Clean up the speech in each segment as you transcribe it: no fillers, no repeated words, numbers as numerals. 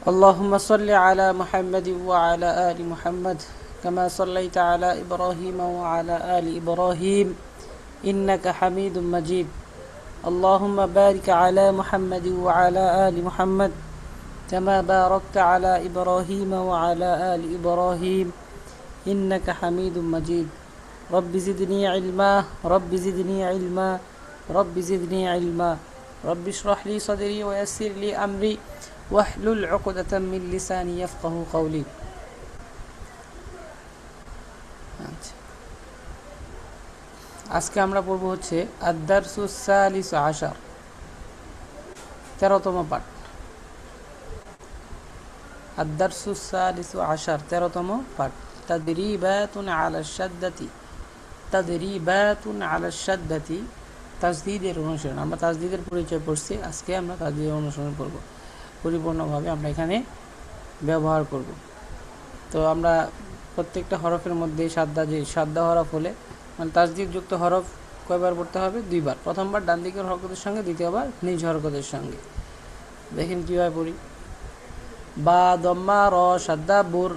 اللهم صل على محمد وعلى آل محمد كما صليت على إبراهيم وعلى آل إبراهيم إنك حميد مجيد اللهم بارك على محمد وعلى آل محمد كما باركت على إبراهيم وعلى آل إبراهيم إنك حميد مجيد رب زدني علما رب زدني علما رب زدني علما رب اشرح لي صدري ويسر لي أمري واحلل عقدة من لساني يفقه قولي আজকে আমরা পড়ব হচ্ছে আদ-দারসুস সালিস আশার 13তম পাঠ আদ-দারসুস সালিস আশার 13তম পাঠ তাদরিবাতুন আলা শাদ্দাতি তাদরিবাতুন আলা শাদ্দাতি তাজদীদের অনুসরণ আমরা তাজদীদের পরিচয় পড়ছি আজকে আমরা তাজদীদের অনুসরণ করব পরিপূর্ণভাবে আমরা এখানে ব্যবহার করব তো আমরা প্রত্যেকটা হরফের মধ্যে সাদ্দা হরফ হলে মানে তাজদীদ যুক্ত হরফ কয়বার পড়তে হবে দুইবার প্রথমবার ডান দিকের হরকতের সঙ্গে দ্বিতীয়বার নিজ হরকতের সঙ্গে দেখেন কিভাবে পড়ি বা দম্মা র সাদ্দা বুর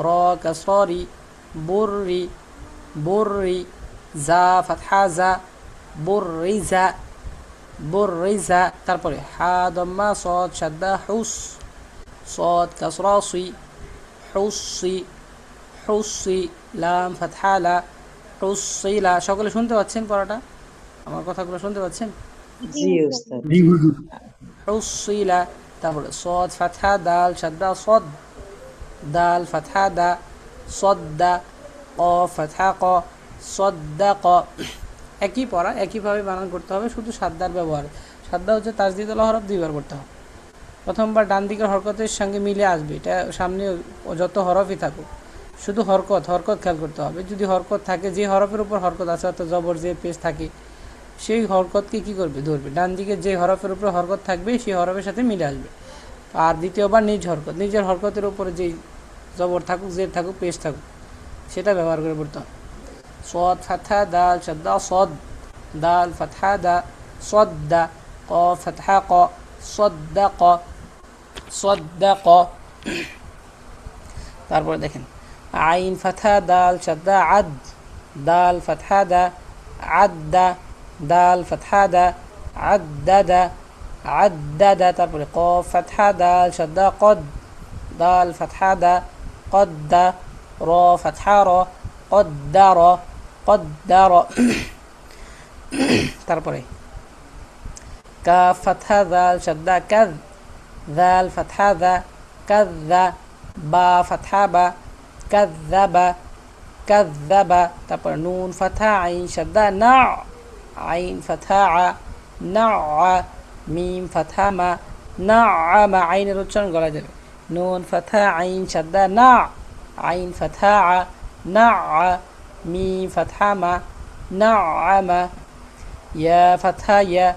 র কাসরি বুররি বুররি জা ফাতহা জা বুররিজা বুররিজা তারপরে হা দম্মা সদ সাদ্দা হুস সদ কাসরা সি হুসি হুসি লাম ফাতহা লা হুসিলা সকলে শুনতে পাচ্ছেন পড়াটা আমার কথাগুলো শুনতে পাচ্ছেন জি উস্তাদ হুসিলা তারপরে সদ ফাতহা দাল সাদ্দা সদ দাল ফাতহা দা সদ্দা ক ফাতহা ক সদ্দাক একই পড়া একইভাবে বানান করতে হবে শুধু সাদ্দার ব্যবহার সাদ্দা হচ্ছে তাজদীদুল হরফ দুইবার করতে হবে প্রথমবার ডান দিকের হরকতের সঙ্গে মিলে আসবে এটা সামনে যত হরফই থাকুক শুধু হরকত খেয়াল করতে হবে যদি হরকত থাকে যে হরফের উপর হরকত আছে অর্থাৎ জবর যে পেশ থাকে সেই হরকতকে কী করবে ধরবে ডান দিকে যে হরফের উপর হরকত থাকবে সেই হরফের সাথে মিলে আসবে আর দ্বিতীয়বার নিজের হরকতের উপরে যেই জবর থাকুক জের থাকুক পেশ থাকুক সেটা ব্যবহার করে পড়তে হবে সদ ফাতহা দাল সাদ্দা সদ দাল ফাতহা দা সদ্দা ক ফাতহা ক সদ্দাক সদ্দাক তারপরে দেখেন আইন ফাতহা দাল সাদ্দা আদ দাল ফাতহা দা আদ্দা দাল ফাতহা দা আদ্দাদা আদ্দাদা তারপরে ক ফাতহা দাল সাদ্দা কদ দাল ফাতহা দা কদ্দা র ফাতহা র কদ্দার কদ্দার তারপরে কাফ ফাতহা দাল সাদ্দা কাদ দাল ফাতহা দা কাদ্দা বা ফাতহা বা কাযযাবা কাযযাবা তারপর নুন ফাতহা আইন সাদ্দা না আইন ফাতহা আ না মিম ফাতহা মা না মা আইনের উচ্চারণ গলা যাবে নুন ফাতহা আইন সাদ্দা না আইন ফাতহা আ না মিম ফাতহা মা না মা ইয়া ফাতহা ইয়া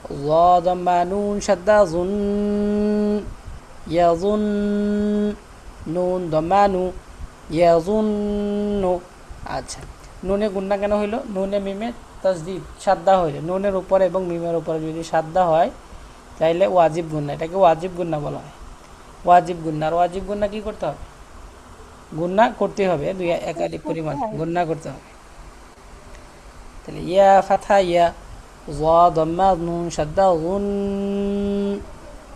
ظا ضمة نون شدة ظن يظن নুন দমানু ইয়াজুন্নু আচ্ছা নুনে গুন্না কেন হইল নুনে মিমে তাজদীদ সাদ্দা হইলে নুনের উপরে এবং মিমের উপরে যদি সাদ্দা হয় তাইলে ওয়াজিব গুন্না এটাকে ওয়াজিব গুন্না বলা হয় ওয়াজিব গুন্না আর ওয়াজিব গুন্না কি করতে হবে গুন্না করতে হবে দুই একাধিক পরিমাণ গুন্না করতে হবে তাহলে ইয়া ফাতহা ইয়া ظا ضمة نون شدة ظن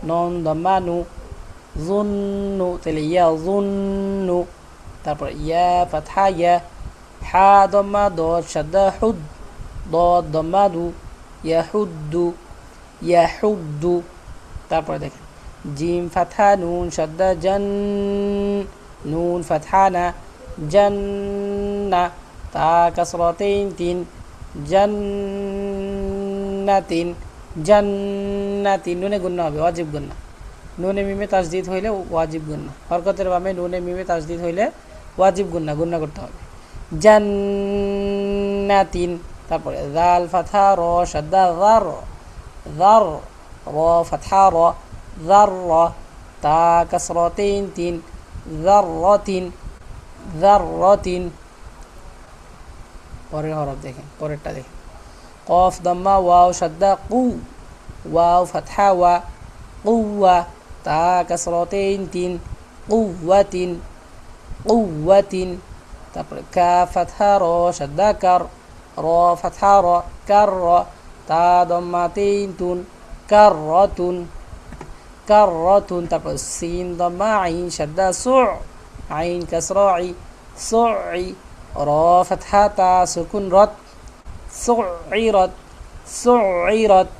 نون ضمانو ظنوا তাহলে ইয়াযুন্নু তারপর ইয়া ফাতহা ইয়া হা দম্মা দদ শাদ্দা হুদ দদ দম্মা দু ইয়াহুদ্দু ইয়াহুদ্দু তারপর দেখেন জিম ফাতহা নুন শাদ্দা জান নুন ফাতহা না জান্না তা কাসরাতাইন তিন জান্নাতিন জান্নাতিন নুনে গুন্না হবে ওয়াজিব গুন্না নুনে মিমে তাজদীদ হইলে ওয়াজিব গুন্না হরকতের বামে নুনে মিমে তাজদীদ হইলে ওয়াজিব গুন্না করতে হবে জান্নাতিন তারপরে জাল ফাতহা র শাদ্দা যার যার র ফাতহা র যার তা কাসরাতাইন তিন যাররাতিন যাররাতিন পরের হরফ দেখেন পরেরটা দেখেন কফ দম্মা ওয়াও শাদ্দা কু ওয়াও ফাতহা ওয়া কুওয়া তা কাসরাতাইন তিন কুওয়াতিন কুওয়াতিন তারপরে কাফ ফাতহা র শাদ্দা কার র ফাতহা র কার তা দম্মাতাইন তুন কাররাতুন কাররাতুন তারপর সিন দম্মা আইন শাদ্দা সু আইন কাসরা ই সুই র ফাতহা তা সুকুন রত সুইরত সুইরত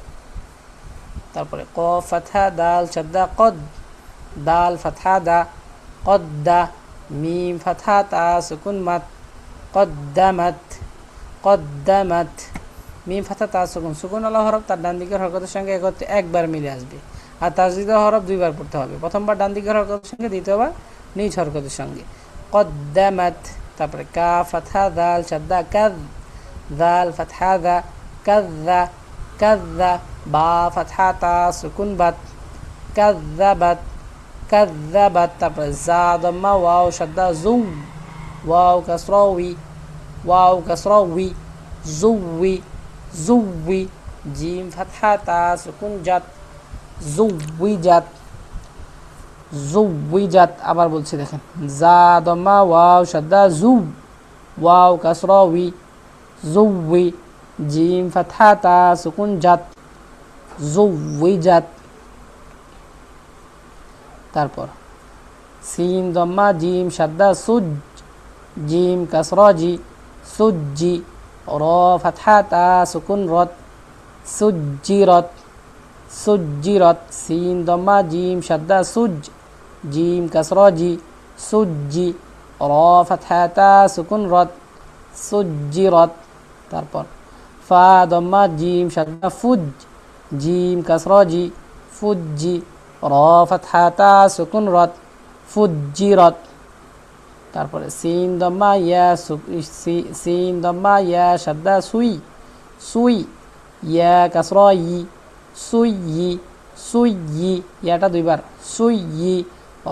তারপরে কফ ফাতহা দাল শাদ্দা কদ দাল ফাতহা দা কদ্দা মিম ফাতহা তা সুকুন মাত কদ্দামাত কদ্দামাত মিম ফাতহা তা সুকুন সুকুন আলা হরফ তার ডান দিকের হরকতের সঙ্গে একবার মিলে আসবে আর তাজদিদ হরফ দুইবার পড়তে হবে প্রথমবার ডান দিকের হরকতের সঙ্গে দ্বিতীয়বার নিজ হরকতের সঙ্গে কদ্দামাত তারপরে কাফ ফাতহা দাল শাদ্দা কাদ দাল ফাতহা দা কাযযা কাযযা বা ফাতহা তা সুকুন বাত কাযযাবাত কাযযাবাত তারপরে জা দাম্মা ওয়াও শাদ্দা জু ওয়াও কাসরা উই ওয়াও কাসরা উই জুউই জুউই জিম ফাতহা তা সুকুন জাত জুউইজাত জুউইজাত আবার বলছি দেখেন জা দাম্মা ওয়াও শাদ্দা জু ওয়াও কাসরা উই জুউই জিম ফাতহা তা সুকুন জাত জুউইজাত তারপর সিন দম্মা জিম শাদ্দা সুজ জিম কাসরা জি সুজ্জি র ফাতহা তা সুকুন রত সুজ্জিরত সুজ্জিরত সিন দম্মা জিম শাদ্দা সুজ জিম কাসরা জি সুজ্জি র ফাতহা তা সুকুন রত সুজ্জিরত তারপর ফা দম্মা জিম শাদ্দা ফুজ জিম কাসরা জি ফুজ্জি র ফাতহা তা সুকুন রত ফুজ্জিরত তারপরে সিন দম্মা ইয়া সিন দম্মা ইয়া শাদ্দা সুই সুই ইয়া কাসরা ই সুই সুই ইয়াটা দুইবার সুই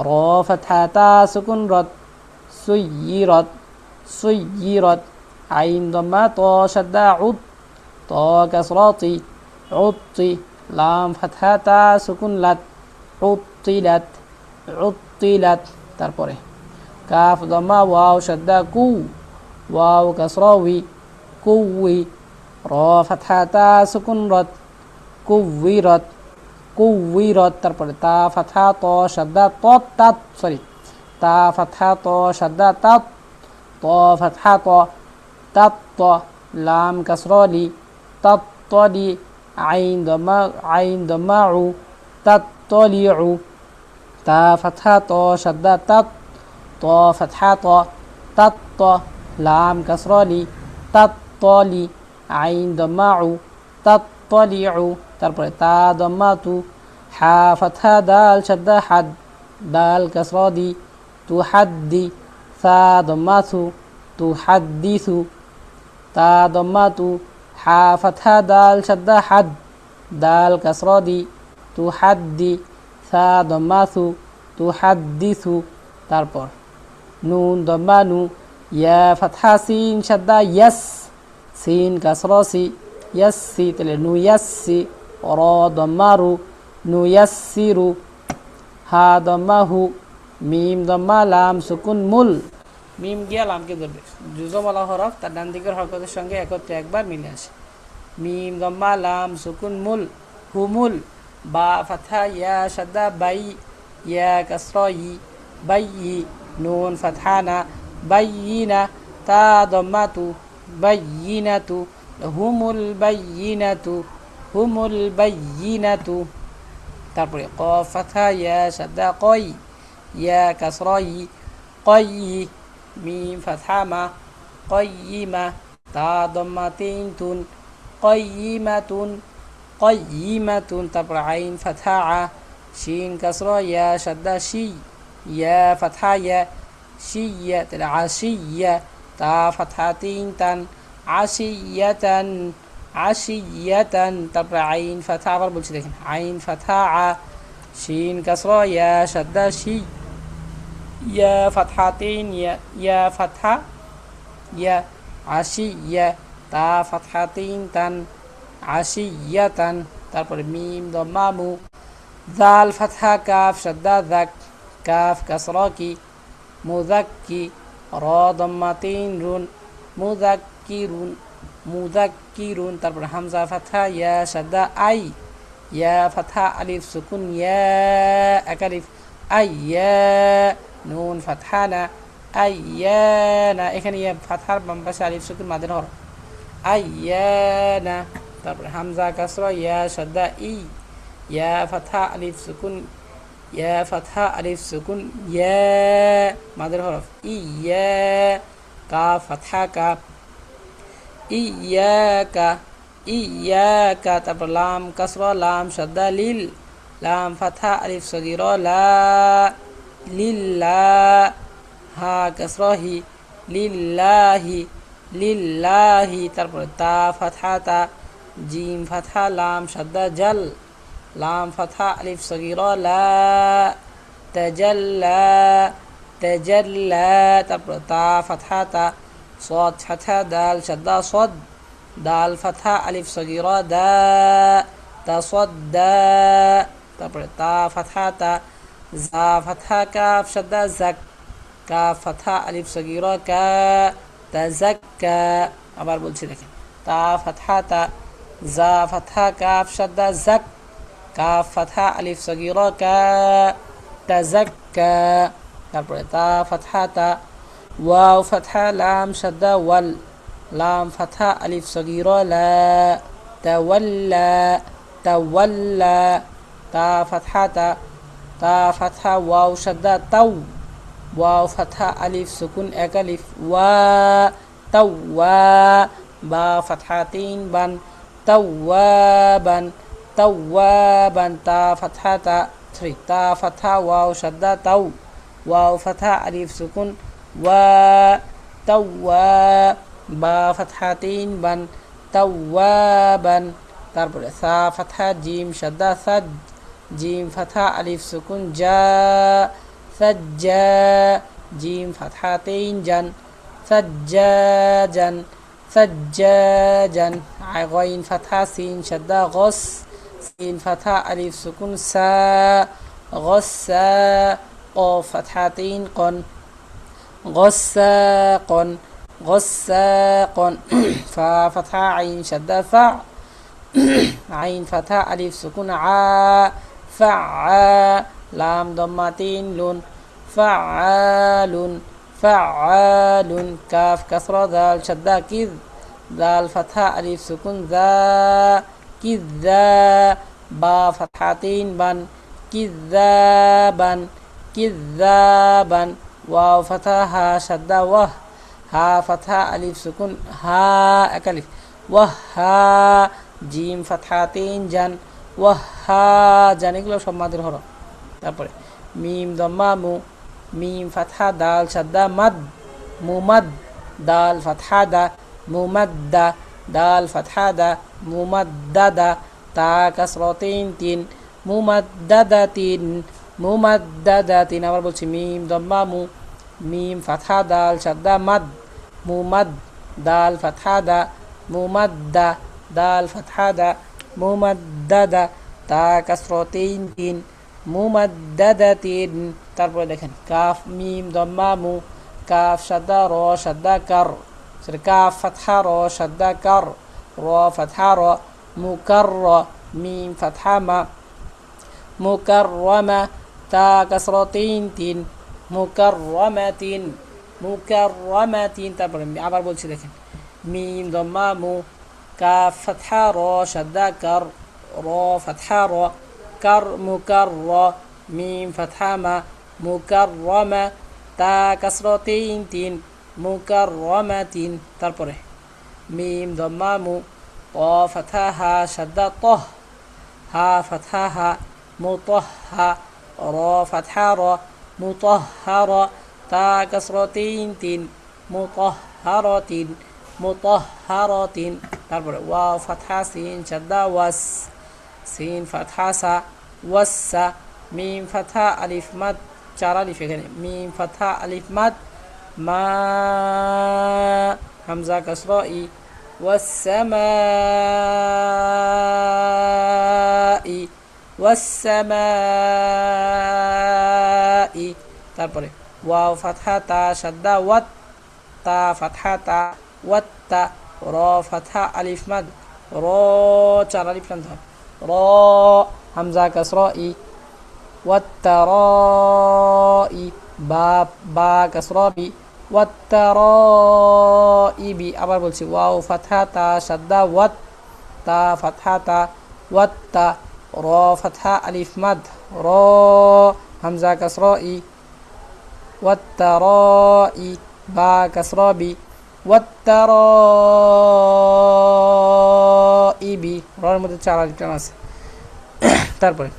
র ফাতহা তা সুকুন রত সুইরত সুইরত আইন দম্মা ত শাদ্দা উদ ত কাসরা তি উত্তি লাম ফাতহা তা সুকুন লাত উত্তিলাত উত্তিলাত তারপরে কাফ দম্মা ওয়াও শাদ্দা কু ওয়াও কাসরা উই কুউই র ফাতহা তা সুকুন রত কুউইরত কুউইরত তারপরে তা ফাতহা ত শাদ্দা তত তাত সরি তা ফাতহা ত শাদ্দা তাত ত ফাতহা ত তাত ত লাম কাসরা লি তাত তলি আইন দম্মা উ তাত তলিউ তা ফাতহা ত শাদ্দা তাত ত ফাতহা ত তাত ত লাম কাসরা লি তাত তলি আইন দম্মা উ তাত তলিউ তারপরে তা দম্মা তু হা ফাতহা দাল শাদ্দা হাদ দাল কাসরা দি তু হাদ্দি সা দম্মা থু তু হাদ্দিসু তা দম্মা তু হা ফাতহা দাল শাদ্দা হাদ দাল কাসরা দি তু হাদ্দি সা দম্মা থু তু হাদ্দিসু তারপর নুন দম্মা নু ইয়া ফাতহা সিন শাদ্দা ইয়াস সিন কাসরা সি ইয়াসসি তাহলে নু ইয়াসসি র দম্মা রু নু ইয়াসসিরু হা দম্মা হু মিম দম্মা লাম সুকুন মুল মিম গিয়া লামকে ধরবে জুজমওয়ালা হরফ তার ডান দিকের হরকতের সঙ্গে একবার মিলে আসে মিম দম্মা লাম সুকুন মুল হুমুল বা ফাতহা ইয়া শাদ্দা বাই ইয়া কাসরা ই বাই নুন ফাতহা না বাইয়িনা তা দম্মা তু বাইয়িনাতু হুমুল বাইয়িনাতু হুমুল বাইয়িনাতু তারপরে কফ ফাতহা ইয়া শাদ্দা কই ইয়া কাসরা ই কই মিম ফাতহা মা কয়িমা তা দম্মা তিন তুন কয়িমাতুন কয়িমাতুন তারপর আইন ফাতহা আ শিন কাসরা ইয়া শাদ্দা শি ইয়া ফাতহা ইয়া শিয়া তাহলে আশিয়া তা ফাতহা তিন তান আশিয়াতান আশিয়াতান তারপর আইন ফাতহা আবার বলছি দেখেন আইন ফাতহা আ শিন কাসরা ইয়া শাদ্দা শি ইয়া ফাতহা তিন ইয়া ফাতহা ইয়া আশিয়া তা ফাতহা তিন তান আশিয়াতান তারপরে মিম দম্মা মু জাল ফাতহা কাফ শাদ্দা যাক কাফ কাসরা কি মুযাক্কি র দম্মা তিন রুন মুযাক্কিরুন মুযাক্কিরুন তারপরে হামজা ফাতহা ইয়া শাদ্দা আই ইয়া ফাতহা আলিফ সুকুন ইয়া এক আলিফ আইয়া নুন ফাতহা না আইয়ানা এখানে ইয়া ফাতহার বাম পাশে আলিফ সুকুন মাদের হরফ আইয়ানা তারপরে হামজা কাসরা ইয়া শাদ্দা ই ইয়া ফাতহা আলিফ সুকুন ইয়া ফাতহা আলিফ সুকুন ইয়া মাদের হরফ ইয়া কাফ ফাতহা কাফ ইয়াকা ইয়াকা তারপর লাম কাসরা লাম শাদ্দা লিল লাম ফাতহা আলিফ সগীরা লা লিল্লাহ হা কাসরা হি লিল্লাহি লিল্লাহি তারপরে তা ফাতহা তা জিম ফাতহা লাম শাদ্দা জাল লাম ফাতহা আলিফ সগীরা লা তাজাল্লা তাজাল্লা তারপরে তা ফাতহা তা صاد فتحة دال شدة صد دال فتحة ألف صغيرة دا تصدى তারপরে তা ফাতহা তা জা ফাতহা কাফ শাদ্দা যাক কাফ ফাতহা আলিফ সগীরা কা তাযাক্কা আবার বলছি দেখেন তা ফাতহা তা জা ফাতহা কাফ শাদ্দা যাক কাফ ফাতহা আলিফ সগীরা কা তাযাক্কা তারপরে তা ফাতহা তা ওয়াও ফাতহা লাম শাদ্দা ওয়াল লাম ফাতহা আলিফ সগীরা লা তাওয়াল্লা তাওয়াল্লা তা ফাতহা তা ফাতহা ওয়াও শাদ্দা তাও ওয়াও ফাতহা আলিফ সুকুন এক আলিফ ওয়া তাওয়া বা ফাতহা তিন বান তাওয়াবান তাওয়াবান তা ফাতহা তা ফাতহা ওয়াও শাদ্দা তাও ওয়াও ফাতহা আলিফ সুকুন ওয়া তাওয়া বা ফাতহা তিন বান তাওয়াবান তারপরে সা ফাতহা জিম শাদ্দা সাদ জিম ফাতহা আলিফ সুকুন জা সাজ্জা জিম ফাতহা তিন জান সাজ্জাজান সাজ্জাজান গাইন ফাতহা সিন শাদ্দা গস সিন ফাতহা আলিফ সুকুন সা গসসা قاف فتحتين قن غساق غساق فا فتحة عين شدة فع عين فتحة ألف سكون عا فعا لام ضمتين لون فعال فعال كاف كسرة ذال شدة كذ ذال فتحة ألف سكون ذا كذا با فتحتين بن كذابا كذابا واو فتحة شدة وه ها فتحة ألف سكون ها أكلف وها জিম ফাতহাতিন জান ওয়াহা জান এগুলো সব মাদের হরফ তারপরে মিম দম্মা মু মিম ফাতহা দাল শাদ্দা মাদ মুমাদ দাল ফাতহা দা মুমাদ্দা দাল ফাতহা দা মুমাদ্দাদা তা কাসরাতিন তিন মুমাদ্দাদাতিন মুমাদ্দাদাতিন আবার বলছি মিম দম্মা মু মিম ফাতহা দাল শাদ্দা মাদ মুমাদ দাল ফাতহা দা মুমাদ্দা দাল ফাতহা দা মুমাদ্দাদা তা কাসরাতিন তিন মুমাদ্দাদাতিন তারপরে দেখেন কাফ মিম দম্মা মু কাফ শাদ্দা র শাদ্দা কার কাফ ফাতহা র শাদ্দা কার র ফাতহা র মুকার মিম ফাতহা মা মুকাররমা তা কাসরাতিন তিন মুকাররমাতিন মুকাররমাতিন তারপরে আবার বলছি দেখেন মিম দম্মা মু কাফ ফাতহা র শাদ্দা কার র ফাতহা র কার মুকার মিম ফাতহা মা মুকাররমা তা কাসরাতিন তিন মুকাররমাতিন তারপরে মিম দম্মা মু ক ফাতহা হা শাদ্দা তহ হা ফাতহা হা মুতহহা র ফাতহা র মুতহহারা তা কাসরাতিন তিন মুতহহারাতিন মুতহহারাতিন তারপরে ওয়াও ফাতহা সিন শাদ্দা ওয়াস সিন ফাতহা সা ওয়াসসা মিম ফাতহা আলিফ মাদ চার আলিফ এখানে মিম ফাতহা আলিফ মাদ মা হামজা কাসরা ই ওয়াসসামাই ওয়াসসামাই, তারপরে ওয়াও ফাতহা তা শাদ্দা ওয়াত, তা ফাতহা তা ওয়াত্তা, র ফাতহা আলিফ মাদ, র চার আলিফ টানতে হয়, র হামজা কাসরা ই, ওয়াত্তারাই, বা বা কাসরা বি, ওয়াত্তারাইবি, আবার বলছি ওয়াও ফাতহা তা শাদ্দা ওয়াত, তা ফাতহা তা ওয়াত্তা, র ফাতহা আলিফ মাদ, র হামজা কাসরা ই, ওয়াত্তারাই, বা কাসরা বি, ওয়াত্তারাইবি, রর মধ্যে চার আলিফ টান আছে। তারপরে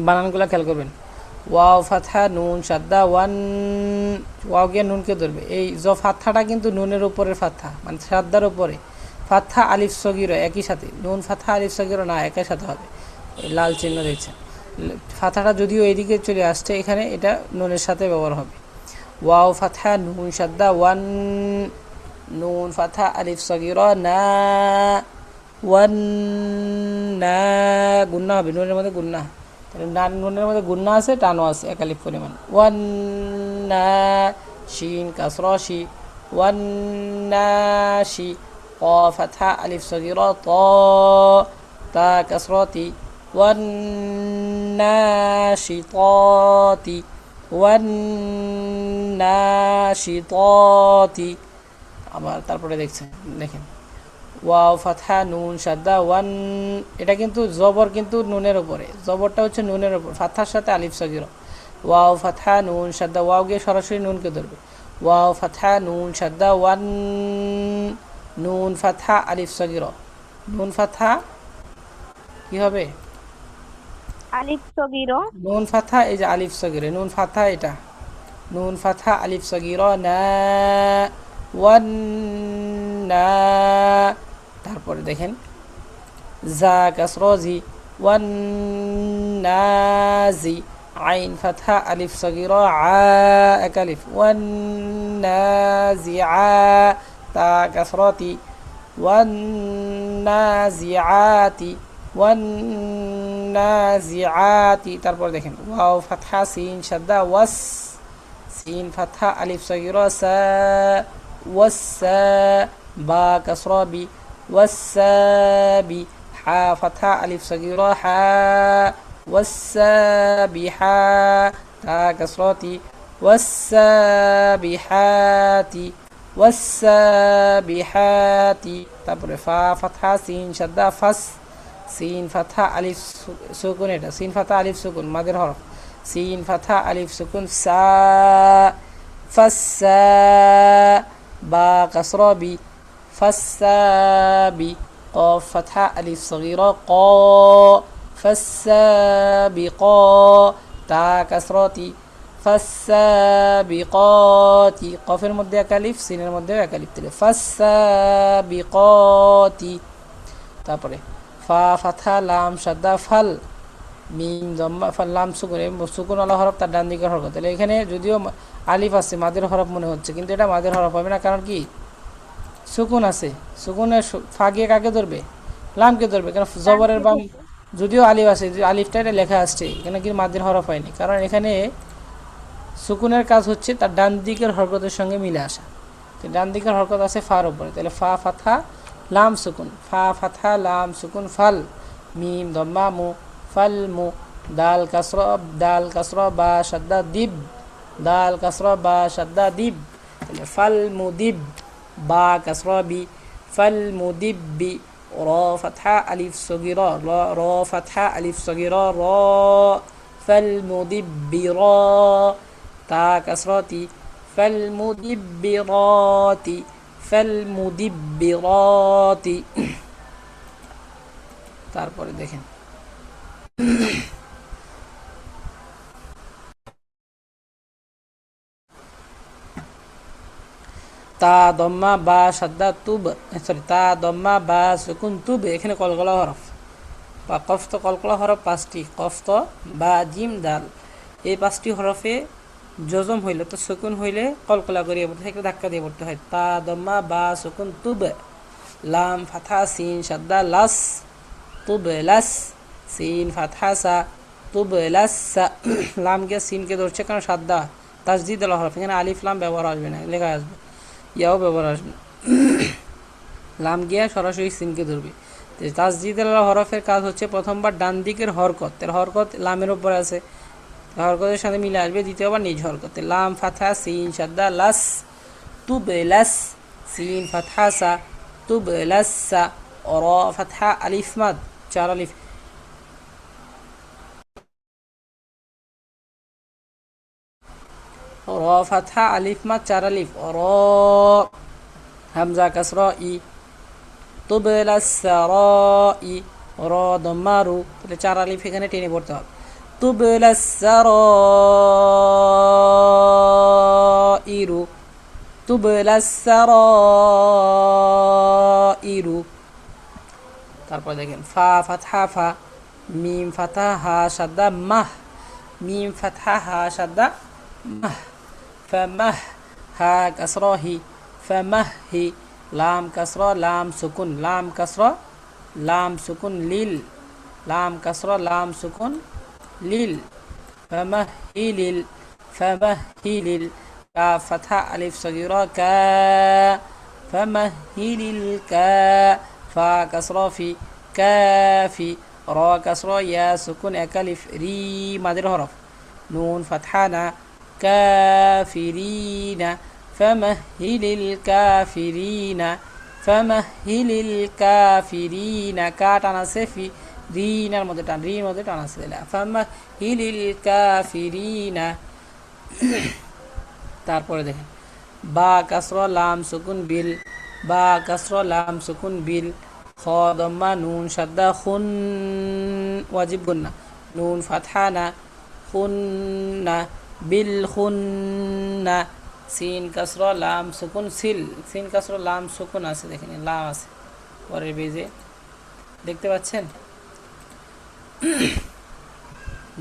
বানানগুলো খেয়াল করবেন, ওয়াও ফাতহা নুন শাদ্দা ওয়ান, ওয়াও গিয়ে নুনকে ধরবে, এই জ ফাতহাটা কিন্তু নুনের উপরের ফাতহা, মানে শাদ্দার উপরে, ফাতহা আলিফ সগীর একই সাথে, নুন ফাতহা আলিফ সগীর না একই সাথে হবে, এই লাল চিহ্ন দেখছেন, ফাতহাটা যদিও এইদিকে চলে আসছে, এখানে এটা নুনের সাথে ব্যবহার হবে। ওয়াও ফাতহা নুন শাদ্দা ওয়ান, নুন ফাতহা আলিফ সগীর না, ওয়ান না, গুন্না হবে নুনের মধ্যে গুন্না, নুনের মধ্যে গুন্না আছে, টানো আছে এক আলিফ পরিমাণ, ওয়ান না, শিন কাসরা শি, ওয়ান না শি, ক ফাতহা আলিফ সগীর ত, তা কাসরাতি, ওয়ান না শি ততি, ওয়ান না শি ততি। আবার তারপরে দেখছেন, দেখেন ওয়াও ফাতহা নুন শাদ্দা ওয়ান, এটা কিন্তু জবর, কিন্তু নুনের উপরে, জবরটা হচ্ছে নুনের উপর, ফাতহার সাথে আলিফ সগীর, ওয়াও ফাতহা নুন শাদ্দা, ওয়াও গিয়ে সরাসরি নুনকে ধরবে, ওয়াও ফাতহা নুন শাদ্দা ওয়ান, নুন ফাতহা আলিফ সগীর, নুন ফাতহা কি হবে, আলিফ সগীর, নুন ফাতহা, এই যে আলিফ সগীর, নুন ফাতহা এটা, নুন ফাতহা আলিফ সগীর না, ওয়ান না, তারপরে দেখেন জা কাসরজি, ওয়ান নাজি, আইন ফাতহা আলিফ সগীর আ, এক আলিফ, ওয়ান নাজি আ, তা কাসরতি, ওয়ান নাজি আতি, ওয়ান নাজি আতি, তারপর দেখেন ওয়াও ফাতহা সিন শাদ্দা ওয়াস, সিন ফাতহা আলিফ সগীর সা, ওয়াসা, বা কাসরা বি, ওয়াসাবি, হা ফাতহা আলিফ সগীর হা, ওয়াসাবিহা, তা কাসরাতি, ওয়াসাবিহাতি, ওয়াসাবিহাতি, তারপরে ফা ফাতহা সিন শাদ্দা ফাস, সিন ফাতহা আলিফ সুকুন, এটা সিন ফাতহা আলিফ সুকুন মাদের হরফ, সিন ফাতহা আলিফ সুকুন সা, ফাসা, বা কাসরা বি, ফাসাবি, قاف فتحة ألف صغيرة قا، فالسابقا، تا كسراتي، فالسابقات، قافের মধ্যে এক আলিফ, সিনের মধ্যে এক আলিফ দিলে, ফাসাবিকাতি, তারপরে ফা ফাতহা লাম শাদ্দা ফাল, মিম জম্মা, ফাল লাম সুকুন, সুকুন আলা হরফ তার ডান দিকের হরফ, তাহলে এখানে যদিও আলিফ আছে মাদের হরফ মনে হচ্ছে, কিন্তু এটা মাদের হরফ হবে না, কারণ কি সুকুন আছে, সুকুনের ফা গিয়ে কাকে ধরবে, লামকে ধরবে, কারণ জবরের বাম যদিও আলিফ আছে, আলিফটা এটা লেখা আসছে, এখানে কিন্তু মাদের হরফ হয়নি, কারণ এখানে সুকুনের কাজ হচ্ছে তার ডান দিকের হরকতের সঙ্গে মিলে আসা, তো ডান দিকের হরকত আছে ফার উপরে, তাহলে ফা ফাতহা লাম সুকুন, ফা ফাতহা লাম সুকুন ফাল, মিম দম্মা মু, ফাল মু, দাল কাসরা, দাল কাসরা বা শাদ্দা দিব, দাল কাসরা বা শাদ্দা দিব, তাহলে ফাল মুদিব, বা কাসরা বি, ফাল মুদিব্বি, র ফাতহা আলিফ সগীরা, র ফাতহা আলিফ সগীরা র, ফাল মুদিব্বিরা, তা কাসরাতি, ফাল মুদিব্বিরাতি, ফাল মুদিব্বিরাতি, তারপরে দেখেন তা দম্মা বা শাদ্দা তুব, সরি তা দম্মা বা সুকুন তুব, এখানে কলকলা হরফ, বা কফ তো কলকলা হরফ পাঁচটি, কফ তো বা জিম দাল, এই পাঁচটি হরফে জজম হইলে তো সুকুন হইলে কলকলা করিয়ে পড়তে হয়, ধাক্কা দিয়ে পড়তে হয়, তা দম্মা বা সুকুন তুব, লাম ফাথা সিন শাদ্দা লাস, তুব লাস, সিন ফাতহা সা তুবলাসা লাম গিয়ে সিনকে ধরছে কারণ সাদ্দা তাসদিদ আল হরফ, এখানে আলিফ লাম ব্যবহার আসবে না, লেখা আসবে, ইয়াও ব্যবহার আসবে না। লাম গিয়া সরাসরি সিনকে ধরবে। তাসদিদ আল হরফের কাজ হচ্ছে প্রথমবার ডান দিকের হরকত, এর হরকত লামের উপরে আছে, হরকতের সাথে মিলে আসবে, দ্বিতীয়বার নিজ হরকতে। লাম ফাতহা সিন সাদ্দা লাস তুবলাস, সিন ফাতহা সা তুবলাসা, র ফাতহা আলিফ মাদ 4 আলিফ, র ফাতহা আলিফ মাদ 4 আলিফ, র হামজা কাসরা ই তুবলাস সারাই, র দম্মা রু, তাহলে 4 আলিফ এখানে টেনে পড়তে হবে। তুবলাস সারাইরু, তুবলাস সারাইরু। তারপর দেখেন ফা ফাতহা ফা, মিম ফাতহা হা সাদ্দা মাহ, মিম ফাতহা হা সাদ্দা মাহ, ফামাহ, হা কাসরা হি, ফামাহি, লাম কাসরা লাম সুকুন, লাম কাসরা লাম সুকুন লিল, লাম কাসরা লাম সুকুন লিল, ফামাহিলিল, ফামাহিলিল, কাফ ফাতহা আলিফ সগীরা কা, ফামাহিলিল কা, ফা কাসরা ফি কাফি, র কাসরা ইয়া সুকুন এক আলিফ, রি মাদের হরফ, নুন ফাতহা না কাফিরিনা, ফামাহিলিল কাফিরিনা, ফামাহিলিল কাফিরিনা, কা টান আছে ফি রিনার মধ্যে টান, রির মধ্যে টান আছে, ফামাহিলিল কাফিরিনা। তারপরে দেখেন বা কাসরা লাম সুকুন বিল, বা কাসরা লাম সুকুন বিল, খ দম্মা নুন সাদ্দা খুন ওয়াজিব গুন্না, নুন ফাতহা না খুন্না, বিল খুন্না, সিন কাসরা লাম সুকুন সিল, সিন কাসরা লাম সুকুন আছে, দেখেন লাম আছে পরের বেজে, দেখতে পাচ্ছেন,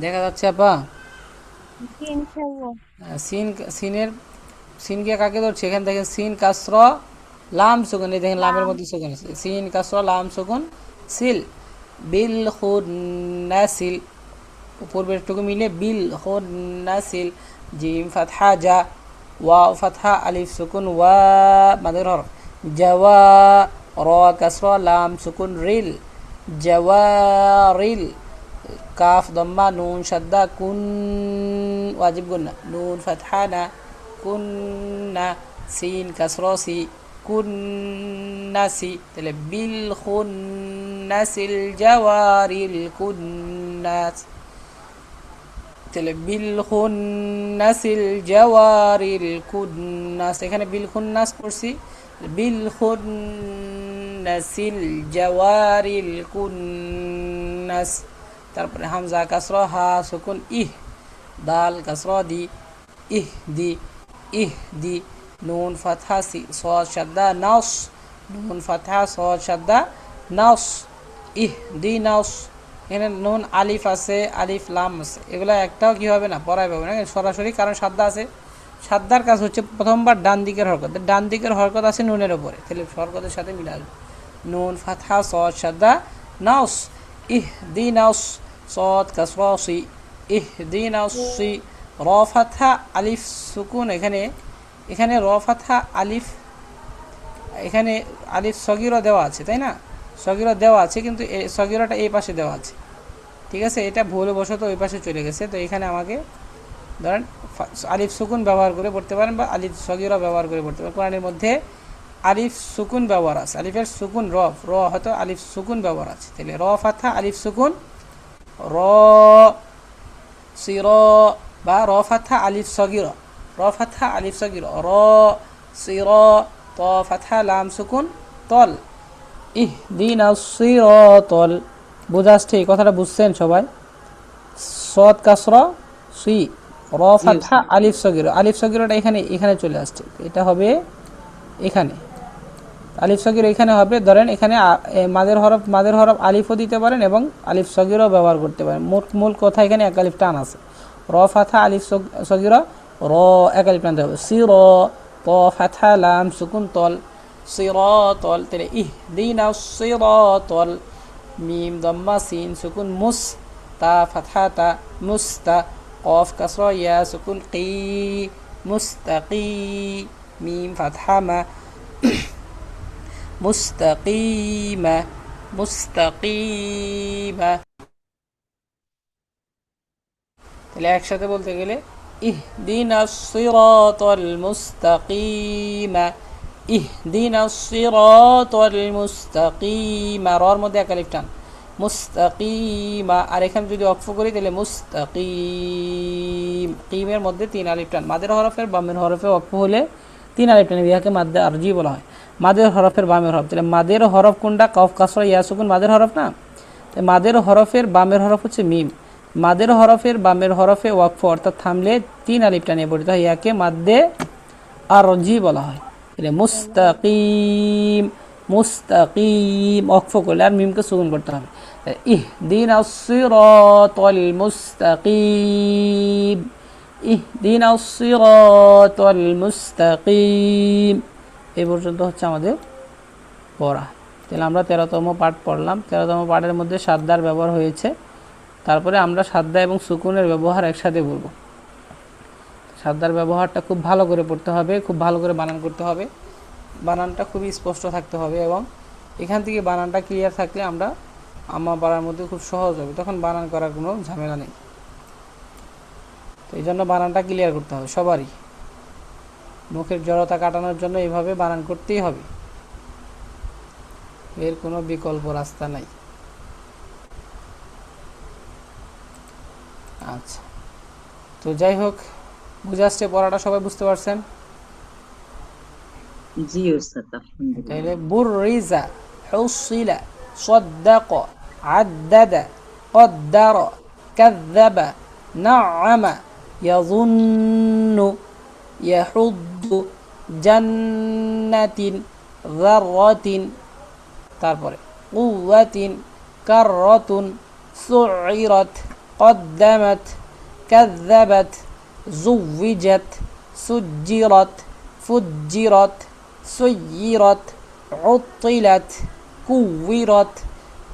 দেখা যাচ্ছে আপা? জি ইনশাআল্লাহ। সিন সিনের সিনকে কাকে ধরছে এখানে দেখেন, সিন কাসর লাম সুকুন, এই দেখেন লামের মধ্যে সুকুন আছে, সিন কাসর লাম সুকুন সিল, বিল খুন্নাসিল, পূর্বের টুকু মিলে বিল খুন্নাসিল, জিম ফাতহা জা, ওয়া ফাতহা আলিফ সুকুন ওয়া মাদের হরফ, জাওয়া, র কাসর লাম সুকুন রিল, জাওয়ারিল, কাফ দম্মা নুন সাদ্দা কুন ওয়াজিব গুন্না, নুন ফাতহা না কুন্না, সিন কাসরা সি কুন্নাসি, তাহলে বিল খুন্নাসিল জাওয়ারিল কুন্নাস, তাহলে বিল খুন্নাসিল জাওয়ারিল কুন্নাস, এখানে বিল খুন্নাস করছি, বিল খুন্নাসিল জাওয়ারিল কুন্নাস। তারপরে হামজা কাসরা হা সুকুন ইহ, দাল কাসরা দি ইহ দি, ইহ দি, নুন ফাতহা সি সদ শাদ্দা নাস, নুন ফাতহা সদ শাদ্দা নাস, ইহ দি নাস, এখানে নুন আলিফ আছে, আলিফ লাম আছে, এগুলো একটাও কি হবে না, পড়াই পাবে না সরাসরি, কারণ সাদ্দা আছে। সাদ্দার কাজ হচ্ছে প্রথমবার ডান দিকের হরকত, ডান দিকের হরকত আছে নুনের ওপরে, তাহলে হরকতের সাথে মিলে আসবে, নুন ফাতহা সদ শাদ্দা নাস, ইহ দি নাস, সদ কাসরা সি, ইহ দি নাস সি, র ফাতহা আলিফ সুকুন, এখানে এখানে র ফাতহা আলিফ, এখানে আলিফ সগীরা দেওয়া আছে, তাই না, সগীরা দেওয়া আছে, কিন্তু সগীরাটা এই পাশে দেওয়া আছে, ঠিক আছে, এটা ভুলবশত ওই পাশে চলে গেছে, তো এখানে আমাকে ধরেন আলিফ সুকুন ব্যবহার করে পড়তে পারেন, বা আলিফ সগীরা ব্যবহার করে পড়তে পারেন। কোরআনের মধ্যে আলিফ সুকুন ব্যবহার আছে, আলিফের সুকুন র হয়তো আলিফ সুকুন ব্যবহার আছে, তাহলে র ফাতহা আলিফ সুকুন র সির, বা র ফাতহা আলিফ সগীরা, র ফাতহা আলিফ সগীরা, র সির, ত ফাতহা লাম সুকুন তল, ইহদিনাস সিরাতাল, বুঝা আসছে এই কথাটা, বুঝছেন সবাই? সদ কাসরা সি, র ফাতহা আলিফ সগীরা, আলিফ সগীরাটা এখানে এখানে চলে আসছে, এটা হবে এখানে, আলিফ সগীর এখানে হবে, ধরেন এখানে মাদের হরফ আলিফও দিতে পারেন এবং আলিফ সগীরও ব্যবহার করতে পারেন, মূল কথা এখানে এক আলিফ টান আছে, র ফাতহা আলিফ সগীরা, র এক আলিফ টানতে হবে, সির, ত ফাতহা লাম সুকুন তল, সিরাতল, তাহলে ইহদিনাস সিরাতল, মিম দম্মা সিন সুকুন মুস তা ফাতহা তা মুস্তা কফ কাসরা ইয়া সুকুন কি মুস্তাকি মিম ফাতহা মা মুস্তাকিমা মুস্তাকিমা। তাহলে একসাথে বলতে গেলে ইহদিনাস সিরাতাল মুস্তাকিমা ইহদিনাস সিরাতাল মুস্তাকিমা রর মধ্যে এক আলিফ টান মুস্তাকিমা। আর এখানে যদি অক্ফ করি তাহলে মুস্তাকিম কিমের মধ্যে তিন আলিফ টান। মাদের হরফের বামের হরফে অক্ফ হলে তিন আলিফ টান, ইহাকে মাদ্দে আরজি বলা হয়। মাদের হরফের বামের হরফ, তাহলে মাদের হরফ কোনটা? কফ কাসরা ইয়া সুকুন মাদের হরফ না? তাই মাদের হরফের বামের হরফ হচ্ছে মিম। মাদের হরফের বামের হরফে ওয়াকফ অর্থাৎ থামলে তিন আলিফ টানিয়ে পড়তে হয়, ইয়াকে মাদ্দে আরজি বলা হয়। মুস্তাকিম মুস্তাকিম অক্ফ করলে আর মিমকে সুকুন করতে হবে। ইহদিনাস সিরাতাল মুস্তাকিম ইহদিনাস সিরাতাল মুস্তাকিম। এই পর্যন্ত হচ্ছে আমাদের পড়া। তাহলে আমরা 13তম পাঠ পড়লাম। 13তম পাঠের মধ্যে সাদ্দার ব্যবহার হয়েছে। তারপরে আমরা সাদ্দা এবং সুকুনের ব্যবহার একসাথে বলবো। সাদ্দার ব্যবহারটা খুব ভালো করে পড়তে হবে, খুব ভালো করে বানান করতে হবে, বানানটা খুবই স্পষ্ট থাকতে হবে এবং এখান থেকে বানানটা ক্লিয়ার থাকলে আমরা আমার পড়ার মধ্যে খুব সহজ হবে, তখন বানান করার কোনো ঝামেলা নেই। তো এই জন্য বানানটা ক্লিয়ার করতে হবে সবারই। মুখের জড়তা কাটানোর জন্য এইভাবে বানান করতেই হবে, এর কোনো বিকল্প রাস্তা নাই। আচ্ছা, তো যাই হোক, বুঝে আসছে পড়াটা? সবাই বুঝতে পারছেন? জি ওস্তাদ, আলহামদুলিল্লাহ। তাহলে বুররিজা হুসিলা সাদ্দাকা আদ্দাদা কদ্দারা কাযযাবা নাআমা ইয়াযুন্নু ইয়াহুদ্দু জান্নাতিন যাররাতিন, তারপরে কুওয়াতিন কাররাতুন সুইরাত কদ্দামাত কাযযাবাত যুওয়িজাত সুজ্জিরাত ফুজ্জিরাত সুয়িরাত উত্তিলাত কুওয়িরাত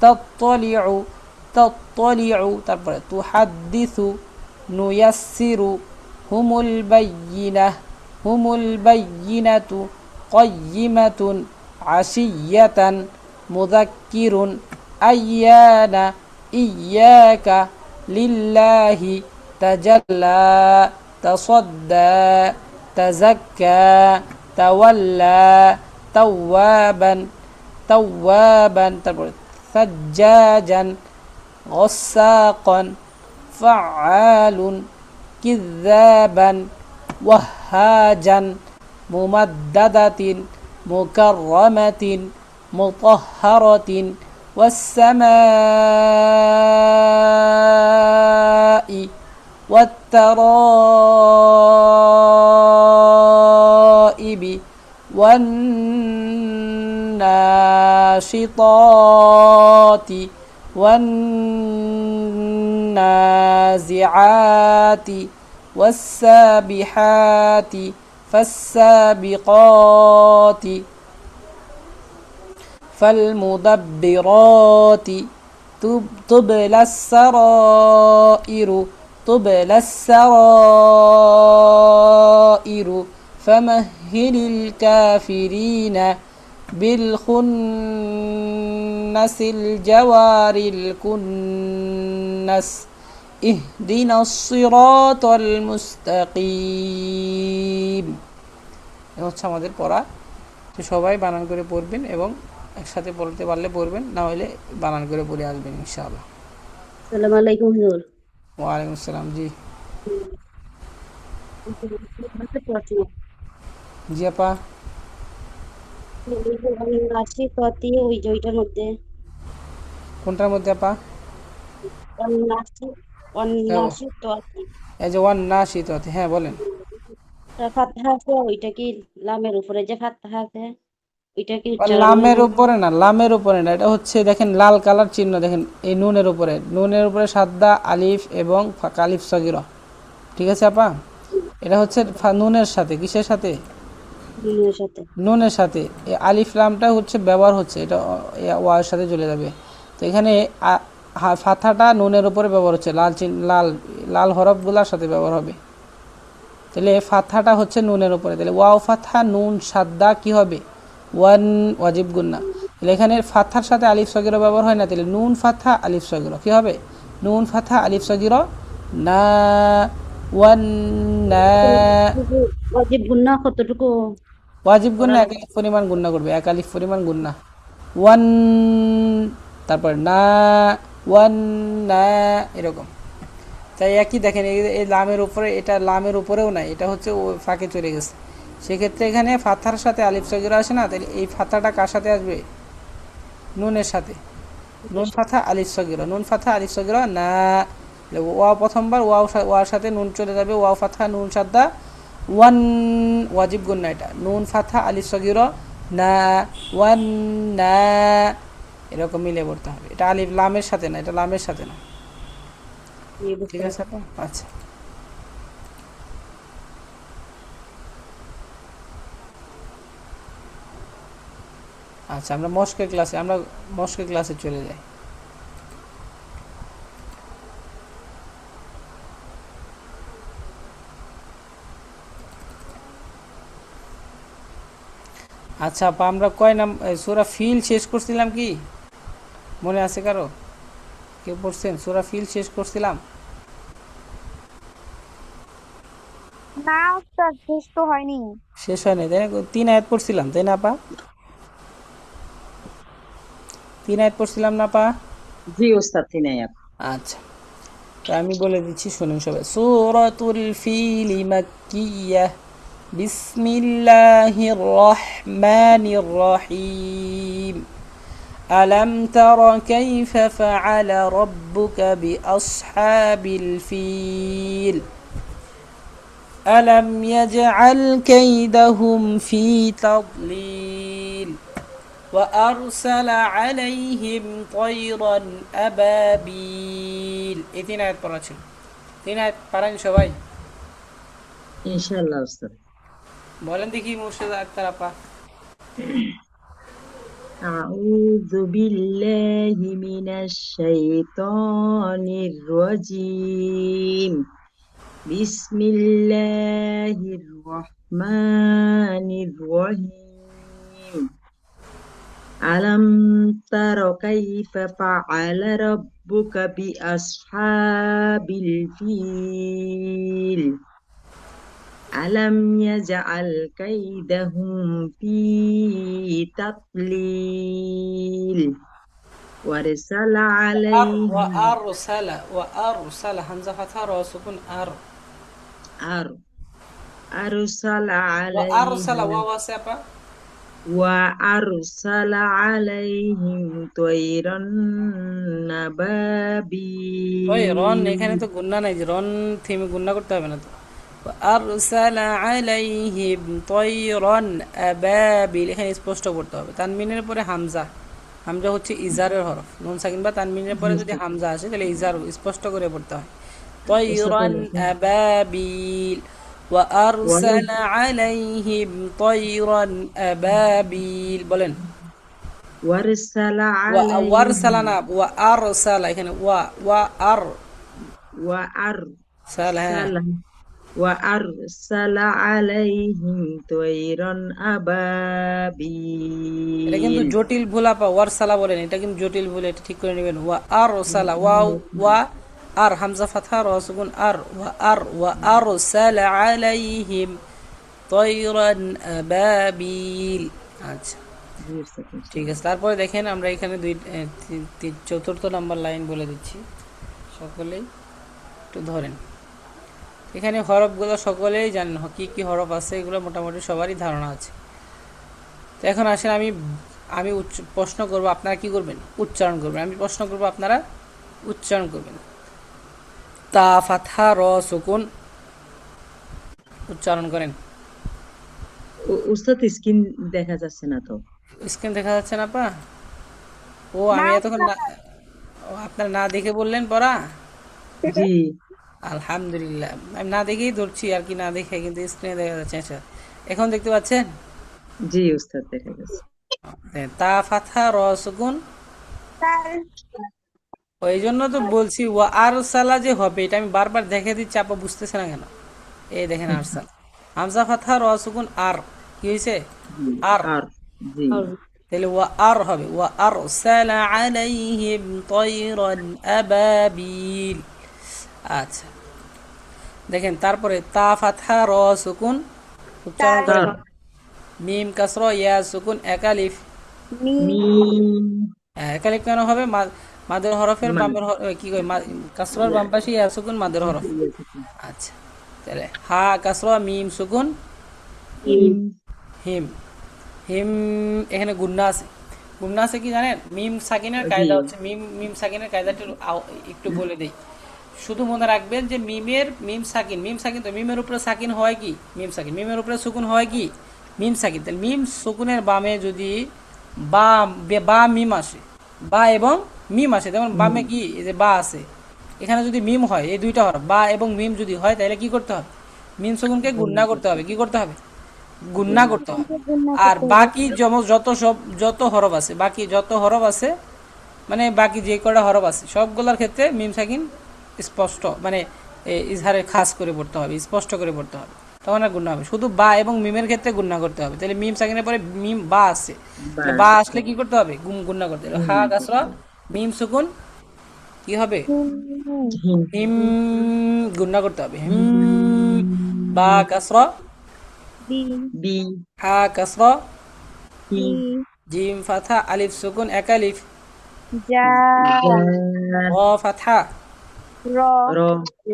তাত্তালিউ তাত্তালিউ, তারপরে তুহাদ্দিসু নুয়াসসিরু হুমুল বায়্যিনাহ হুমুল বায়্যিনাতু কায়্যিমাতুন আশিয়াতান মুযাক্কিরুন আইয়ানা ইয়্যাকা লিল্লাহি তাজাল্লা তাসাদ্দা তাযাক্কা তাওয়াল্লা তাওয়াবান তাওয়াবান, তারপরে সাজ্জাজান গসাকান ফাআলুন কিযাবান ওয়াহাজান মুমাদ্দাদাতিন মুকাররামাতিন মুতাহহারাতিন ওয়াস-সামাই ওয়াত-তারাইবি ওয়ান-নাশিতাতি ওয়ান-নাজিআতি ওয়াস-সাবিহাতি ফাস-সাবিকাতি فالمدبرات تبلى السرائر تبلى السرائر فمهل الكافرين بالخنس الجوار الكنس اهدنا الصراط المستقيم। এটা হচ্ছে আমাদের পড়া। তো সবাই বানান করে পড়বেন এবং একসাথে পড়তে পারলে পড়বেন, না হলে বানান করে পড়ে আসবেন ইনশাআল্লাহ। আসসালামু আলাইকুম হুজুর। ওয়ালাইকুম আসসালাম। জি জি আপা। ওইটার মধ্যে কোনটার মধ্যে আপা? এই যে ওয়ান না শীত, হ্যাঁ বলেন। ফাতহা আছে, ওইটা কি লামের উপরে যে ফাতহা আছে ওইটা কি উচ্চারণ? লামের উপরে না, লামের উপরে না, এটা হচ্ছে দেখেন লাল কালার চিহ্ন, দেখেন এই নুনের উপরে, নুনের উপরে সাদ্দা আলিফ এবং কালিফ সগীরা, ঠিক আছে আপা? এটা হচ্ছে নুনের সাথে, কিসের সাথে? নুনের সাথে। নুনের সাথে। এই আলিফ লামটা হচ্ছে ব্যবহার হচ্ছে, এটা ওয়ার সাথে চলে যাবে। তো এখানে ফাথাটা নুনের উপরে ব্যবহার হচ্ছে, লাল লাল হরফগুলোর সাথে ব্যবহার হবে। তাহলে ফাথাটা হচ্ছে নুনের উপরে, তাহলে ওয়াও ফাথা নুন সাদ্দা কি হবে? ওয়ান, ওয়াজিব গুন্না। তাহলে এখানে ফাথার সাথে আলিফ সগির ব্যবহার হয় না, তাহলে নুন ফাথা আলিফ সগির কি হবে? নুন ফাথা আলিফ সগির না, ওয়ান না। ওয়াজিব গুন্না কতটুকু ওয়াজিব করা গুন্না এক লাগে? আলিফ পরিমাণ গুন্না করবে, এক আলিফ পরিমাণ গুন্না। ওয়ান, তারপর না, ওয়ান না, এরকম। তাই একই দেখেন, এই লামের উপরে, এটা লামের উপরেও নাই, এটা হচ্ছে ও ফাঁকে চলে গেছে। সেক্ষেত্রে এখানে ফাথার সাথে আলিফ সগিরা আসে না, তাহলে এই ফাথাটা কার সাথে আসবে? নুনের সাথে। নুন ফাথা আলিফ সগিরা, নুন ফাথা আলিফ সগিরা না। ওয়াও প্রথমবার ওয়ার সাথে নুন চলে যাবে, ওয়াও ফাথা নুন সাদ্দা ওয়ান, ওয়াজিব গুন্না। এটা নুন ফাথা আলিফ সগিরা না, ওয়ান না, এরকম মিলে পড়তে হবে। এটা আলিফ লামের সাথে না, এটা লামের সাথে না। ঠিক আছে আপা? আচ্ছা, আচ্ছা, আমরা মস্কের ক্লাসে চলে যাই। আচ্ছা আপা, আমরা কয় সূরা ফিল শেষ করছিলাম কি? মনে আছে কারো? কেউ পড়ছেন? সূরা ফিল শেষ করছিলাম? না ওস্তাদ, শেষ তো হয়নি। শেষ হয় নাই, তাই না? 3 আয়াত পড়ছিলাম, তাই না আপা? 3 আয়াত পড়ছিলাম না আপা? জি ওস্তাদ, তিনায়াত। আচ্ছা, তো আমি বলে দিচ্ছি, শুনুন সবাই। সূরাতুল ফিল মাক্কিয়াহ, বিসমিল্লাহির রহমানির রহিম। ألم تر كيف فعل ربك بأصحاب الفيل ألم يجعل كيدهم في تضليل وأرسل عليهم طيرا أبابيل। এই 3 আয়াত পড়া ছিল। 3 আয়াত পারেন সবাই? ইনশাআল্লাহ ওস্তাদ। বলেন দেখি মুর্শিদা আক্তার আপা। أعوذ بالله من الشيطان الرجيم. بسم الله الرحمن الرحيم. ألم تر كيف فعل ربك بأصحاب الفيل ألم يجعل كيدهم في تضليل وأرسل عليهم وأرسل হামজা ফাথা র সুকুন আর। أر أرسل وأرسل عليهم ওয়াও আছে আপা? وأرسل عليهم طيرا ওই রন, نبابيل এখানে তো গুন্না নাই, যে রন থেমে গুন্না করতে হবে না তো। আরসাল আলাইহিম তয়রান আবাবিল, এখানে স্পষ্ট করতে হবে। তানমিনের পরে হামজা, হামজা হচ্ছে ইজারের হরফ। নুন সাকিন বা তানমিনের পরে যদি হামজা আসে তাহলে ইজার স্পষ্ট করে পড়তে হয়। তয়রান আবাবিল ওয়া আরসালা আলাইহিম তয়রান আবাবিল। বলেন। وأرسل ওয়ারসালা عليهم না, ওয়া আরসালা, এখানে ওয়া আর সালা, হ্যাঁ। وأرسل وأرسل عليهم طيرا এটা কিন্তু أبابيل জটিল ভুল আপা, ওয়ারসালা বলেন, এটা কিন্তু জটিল ভুল, এটা ঠিক করে নেবেন। ওয়া আর সালা, ওয়া আর হামজা ফাথা র সুকুন আর, ওয়া আর সালা আলাইহিম তয়রান আবাবিল। আচ্ছা, ঠিক আছে। তারপরে দেখেন, আমরা এখানে চতুর্থ নাম্বার লাইন বলে দিচ্ছি, সকলেই একটু ধরেন। এখানে হরফগুলো সকলেই জানেন, কি কি হরফ আছে এগুলো মোটামুটি সবারই ধারণা আছে। তো এখন আসেন, আমি প্রশ্ন করব, আপনারা কি করবেন? উচ্চারণ করবেন। আমি প্রশ্ন করব, আপনারা উচ্চারণ করবেন। তা ফাথা র সুকুন, উচ্চারণ করেন। উস্তাদ, স্ক্রিন দেখা যাচ্ছে না তো। স্ক্রিন দেখা যাচ্ছে না পা? ও না আমি এতক্ষণ ওস্তাদ। না, ও আপনারা না দেখে বললেন পড়া। জি আলহামদুলিল্লাহ, আমি না দেখেই ধরছি আর কি, না দেখে কিন্তু স্ক্রিনে দেখা যাচ্ছে। আচ্ছা, এখন দেখতে পাচ্ছেন? জি উস্তাদ, দেখা যাচ্ছে। তা ফাথা র সুকুন তার ওই জন্য তো বলছি ওয়া আরসালা যে হবে, এটা আমি বারবার দেখে দিচ্ছি, আপা বুঝতেছে না কেন? এই দেখেন আরসাল, হামজা ফাতহা র সুকুন আর, কি হয়েছে? জি আর। আর জি আর তাহলে ওয়া আর হবে, ওয়া আরসালা আলাইহিম তায়রান আবাবিল। আচ্ছা, দেখেন তারপরে তা ফাতহা র সুকুন উচ্চারণ তার করেন, তার মিম কাসরা ইয়া সুকুন একালিফ। মিম মিম একালিফ কেন হবে? মাদের হরফের মানে বামের কি কই, কাসরার বাম পাশে ইয়া সুকুন মাদের হরফ। আচ্ছা, তাহলে হা কাসরা মিম সুকুন হিম হিম হিম। হিম, এখানে গুন্না আছে। গুন্না আছে কি জানেন? মিম সাকিনের জি কায়দা হচ্ছে, মিম মিম সাকিনের কায়দাটা একটু বলে দেই। শুধু মনে রাখবেন যে মিম সাকিন, মিম সাকিন তো মিমের উপরে সাকিন হয় কি? মিম সাকিন। মিমের উপরে সুকুন হয় কি? মিম সাকিন। তাহলে মিম সুকুনের বামে যদি বা বা মিম আসে, বা এবং মিম আসে, যেমন বামে কি এই যে বা আছে, এখানে যদি মিম হয়, এই দুইটা হরফ বা এবং মিম যদি হয়, তাহলে কি করতে হবে? মিম সুকুনকে গুণনা করতে হবে। কি করতে হবে? গুণনা করতে হবে। গুণনা আর করতে হবে। বাকি যত হরফ আছে, বাকি যত হরফ আছে, মানে বাকি যে কটা হরফ আছে সবগুলোর ক্ষেত্রে মিম সাকিন স্পষ্ট, মানে ইজহারে খাস করে পড়তে হবে, স্পষ্ট করে পড়তে হবে, তখন আর গুণনা হবে। শুধু বা এবং মিমের ক্ষেত্রে গুণনা করতে হবে। তাহলে মিম সাকিনের পরে মিম বা আছে, তাহলে বা বাস আসলে কি করতে হবে? গুণনা করতে হবে। হা কাসরা মিম সুকুন কি হবে? হুম হিম হিম, গুণনা করতে হবে। হিম, বা কাসরা, বি বি হা কাসরা, হি বি জিম ফাথা, আলিফ সুকুন এক আলিফ, যা জার র ফাথা, র র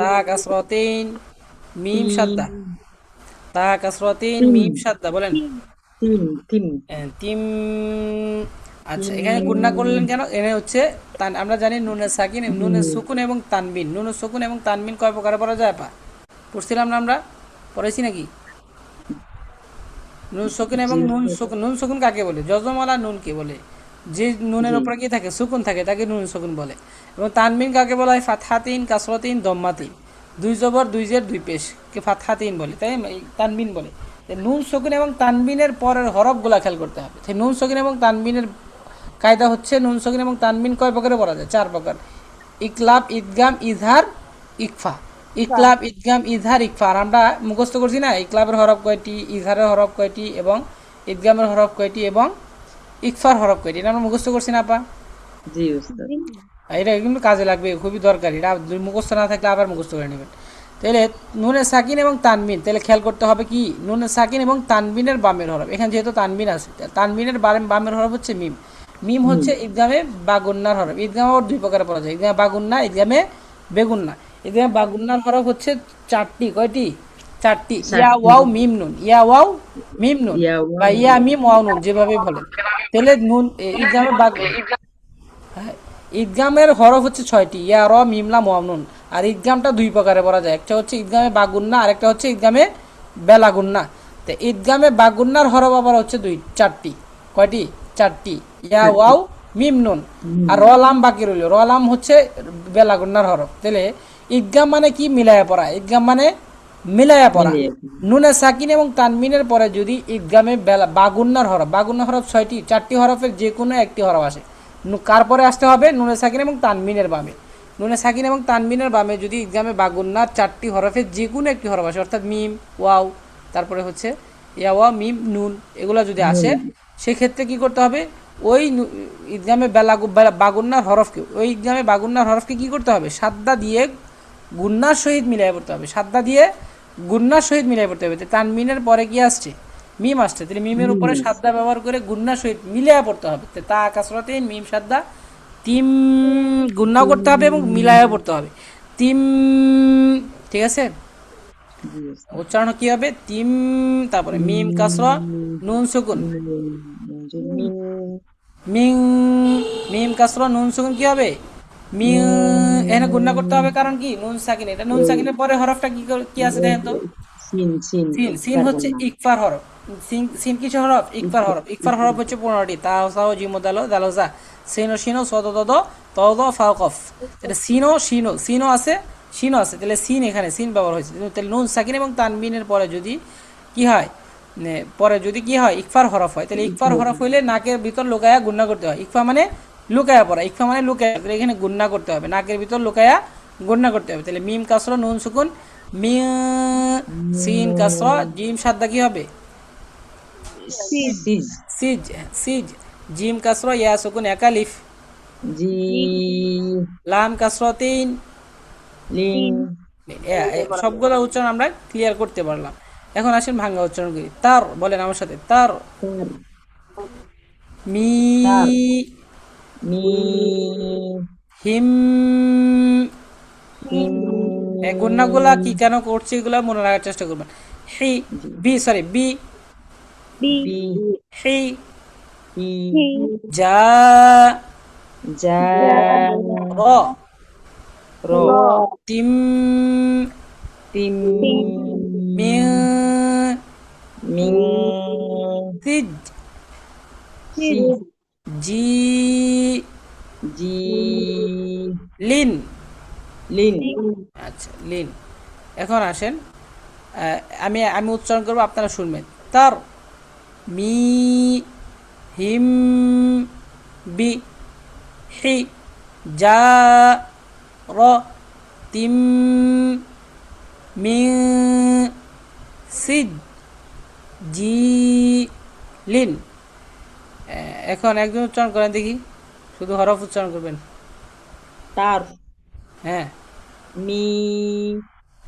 তা কাসরাতিন, মিম তিন সাদ্দা, তা কাসরাতিন তিন মিম সাদ্দা, বলেন তিন তিন তিন তিম। আচ্ছা, তিন এখানে গুণনা করলেন কেন? এখানে হচ্ছে আমরা জানি নুনের সাকিন, নুনের হুম, সুকুন এবং তানবিন। নুনের সুকুন এবং তানবিন কয় প্রকারে পড়া যায় পা? পড়ছিলাম না আমরা? পড়েছি নাকি? নুন সুকুন এবং জি নুন সুকুন কাকে বলে? যজমালা নুনকে বলে। যে নুনের জি উপরে কি থাকে? সুকুন থাকে, তাকে নুন সুকুন বলে। এবং তানবিন কাকে বলা হয়? ফাতহাতিন, কাসরাতিন, দম্মাতিন, দুই জবর দুই জের দুই পেশ কে ফাতহাতিন বলে, তাই তানবিন বলে। নুন সুকুন এবং তানবিনের পরের হরফগুলা খেয়াল করতে হবে। সেই নুন সুকুন এবং তানবিনের কায়দা হচ্ছে, নুন সুকুন এবং তানবিন কয় প্রকারে পড়া যায়? 4 প্রকার। ইকলাব, ইদগাম, ইজহার, ইকফা। ইকলাব, ইদগাম, ইজহার, ইকফা। আর আমরা মুখস্থ করছি না, ইকলাবের হরফ কয়টি, ইজহারের হরফ কয়টি, এবং ইদগামের হরফ কয়টি, এবং ইকফার হরফ কয়টি, এটা আমরা মুখস্থ করছি না আপা? জি উস্তাদ জি এটা কিন্তু কাজে লাগবে, খুবই দরকারি। এটা মুখস্থ না থাকলে আবার মুখস্থ করে নেবেন। তাহলে নুনে সাকিন এবং তানবিন, তাহলে খেয়াল করতে হবে কি? নুনে সাকিন এবং তানবিনের বামের হরফ, এখানে যেহেতু তানবিন আছে, তানবিনের বামের হরফ হচ্ছে মিম। মিম হুম হচ্ছে ঈদগামে বাগুন্নার হরফ। ঈদগাম আবার দুই প্রকারে পড়া যায়, ঈদগামে বাগুন্না, ঈদগামে বেগুন্না। ঈদগামে বাগুন্নার হরফ হচ্ছে 4টি। কয়টি? 4টি। ইয়া চারটি ওয়াও মিম নুন, ইয়া ওয়াও মিম নুন, ইয়া বা ওয়াও ইয়া মিম ওয়াও নুন, যেভাবে বলেন। তাহলে নুন ঈদগামে হ্যাঁ, ঈদগামের হরফ হচ্ছে 6টি, ইয়া র মিম লাম ওয়াও নুন। আর ঈদগামটা দুই প্রকারে পড়া যায়, একটা হচ্ছে ঈদগামে বাগুন্না, আর একটা হচ্ছে ঈদগামে বেলাগুন্না। তো ঈদগামে বাগুন্নার হরফ আবার হচ্ছে 4টি। কয়টি? 4টি। ইয়া চারটি ওয়াও মিম নুন, আর র লাম বাকি রইল। র লাম হচ্ছে বেলাগুন্নার হরফ। তাহলে ঈদগাম মানে কি? মিলায়া পড়া। ঈদগাম মানে মিলায়া পড়া। মিলে নুনে সাকিন এবং তানমিনের পরে যদি ঈদগামে বাগুন্নার হরফ, বাগুন্নার হরফ 6টি, 4টি হরফের যে কোনো একটি হরফ আসে, কার পরে আসতে হবে? নুনে সাকিন এবং তানমিনের বামে। নুনে সাকিন এবং তানমিনের বামে যদি ঈদগামে বাগুন্নার 4টি হরফের যে কোনো একটি হরফ আসে, অর্থাৎ মিম, ওয়াও, তারপরে হচ্ছে ইয়া ওয়া মিম নুন, এগুলো যদি আসে, সেক্ষেত্রে কি করতে হবে? ওই ঈদগামে বাগুন্নার হরফকে, ওই ঈদগামে বাগুন্নার হরফকে কি করতে হবে? সাদ্দা দিয়ে গুন্নার সহিত মিলাই পড়তে হবে। সাদ্দা দিয়ে গুন্নার সহিত মিলাই পড়তে হবে। তানমিনের পরে কি আসছে? মিম আসছে। তাহলে মিমের উপরে মিম সাদ্দা ব্যবহার করে গুন্নার সহিত মিলায়া পড়তে হবে। তা কাসরাতে মিম সাদ্দা তিম, গুন্নাও করতে হবে এবং মিলায়া পড়তে হবে। তিম, ঠিক আছে? জি উস্তাদ উচ্চারণ কি হবে? তিম, তারপরে মিম কাসরা নুন সুকুন, মিম মিং, মিম কাসরা নুন সুকুন কি হবে? মি, এখানে গুণনা করতে হবে, কারণ কি? নুন সাকিন। এটা নুন সাকিনের পরে হরফটা কি আছে দেখেন তো? Scene scene scene. সিন পারবো হচ্ছে না ইকফার হরফ। সিন, সিন কিসের হরফ? ইকফার হরফ। ইকফার হরফ হচ্ছে 15টি। তা সাও জিমো দালো দালোজা, সিনো শিনো সদ দদ তদ ফাও কফ। এটা সিনো শিনো, সিনো আছে, শিনো আছে, তাহলে সিন, এখানে সিন ব্যবহার হয়েছে। তাহলে নুন সাকিন এবং তানবিনের পরে যদি কি হয়, পরে যদি কি হয়? ইকফার হরফ হয়, তাহলে ইকফার হরফ হইলে নাকের ভিতর লোকায়া গুণনা করতে হয়। ইকফা মানে লুকায়া পড়া, ইখফা মানে লুকায়া, তাহলে এখানে গুন্না করতে হবে, নাকের ভিতর লুকায়া গুন্না করতে হবে। তাহলে মিম কাসরা নুন সুকুন মি, সিন কাসরা জিম সাদ্দা কি হবে? সিজ, সিজ, সিজ, জিম কাসরা ইয়া সুকুন একালিফ, জি, লাম কাসরা তিন, লিন, সবগুলো উচ্চারণ আমরা ক্লিয়ার করতে পারলাম। এখন আসেন ভাঙ্গা উচ্চারণ করি। তার, বলেন আমার সাথে, তার, তার, মি, তার, মিম, হিম, হিম, এই গুন্নাগুলা কি কেন করছি এগুলা মনে রাখার চেষ্টা করবেন। হি, জি, বি সরি বি, বি, হি, হি, যা, যা, র, র, তিম, তিম, মিং, মিং, সিজ, সি, জি, জি, লিন। লিন, আচ্ছা, লিন। এখন আসেন, আমি আমি উচ্চারণ করবো, আপনারা শুনবেন। তার, মি, হিম, বি, হি, যা, র, তিম, মিং, সিজ, জি, লিন। এখন একজন উচ্চারণ করেন দেখি, শুধু হরফ উচ্চারণ করবেন। তার, হ্যাঁ, মি,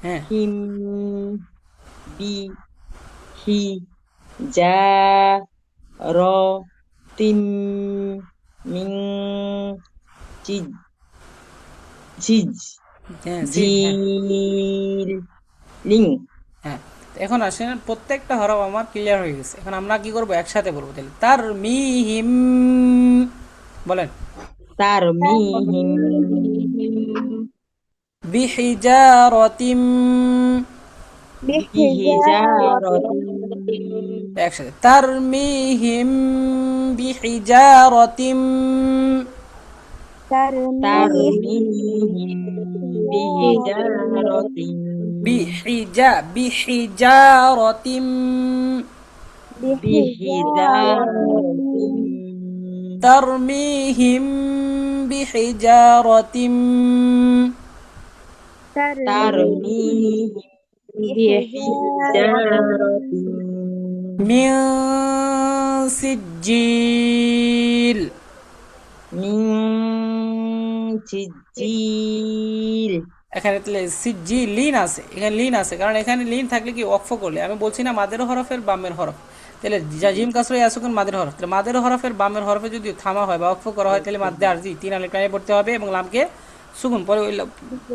হ্যাঁ, হিম, বি, হি, যা, র, তিম, মিং, চিজ, ঝিজ, হ্যাঁ, সিজ, হ্যাঁ, ঝিল, লিং, হ্যাঁ। তো এখন আসেন, প্রত্যেকটা হরফ আমার ক্লিয়ার হয়ে গেছে। এখন আমরা কি করবো, একসাথে বলবো। তাহলে তার মি হিম, বলেন। তার, মি, হিম, বিহিজারতিম, বিহিজারতিম, একসাথে তার মি হিম, বিহিজারতিম, তার, মি, হিম, বিহিজারতিম, বিহিজারতিম, বিহিজারতিম, ترميهم بحجارة তার, মি, বিহিজারতিম, من سجيل। মিং, চিজিল, এখানে তাহলে সিজি লিন আছে, এখানে লিন আছে, কারণ এখানে লিন থাকলে কি ওয়াকফ করলে, আমি বলছি না মাদের হরফের বামের হরফ, তাহলে জিম কাসরা ইয়াসুকুন মাদের হরফ, তাহলে মাদের হরফের বামের হরফে যদি থামা হয় বা ওয়াকফ করা হয়, তাহলে মাদ্দে আরজি তিন আলিফ টানিয়ে পড়তে হবে এবং লামকে সুকুন, পরে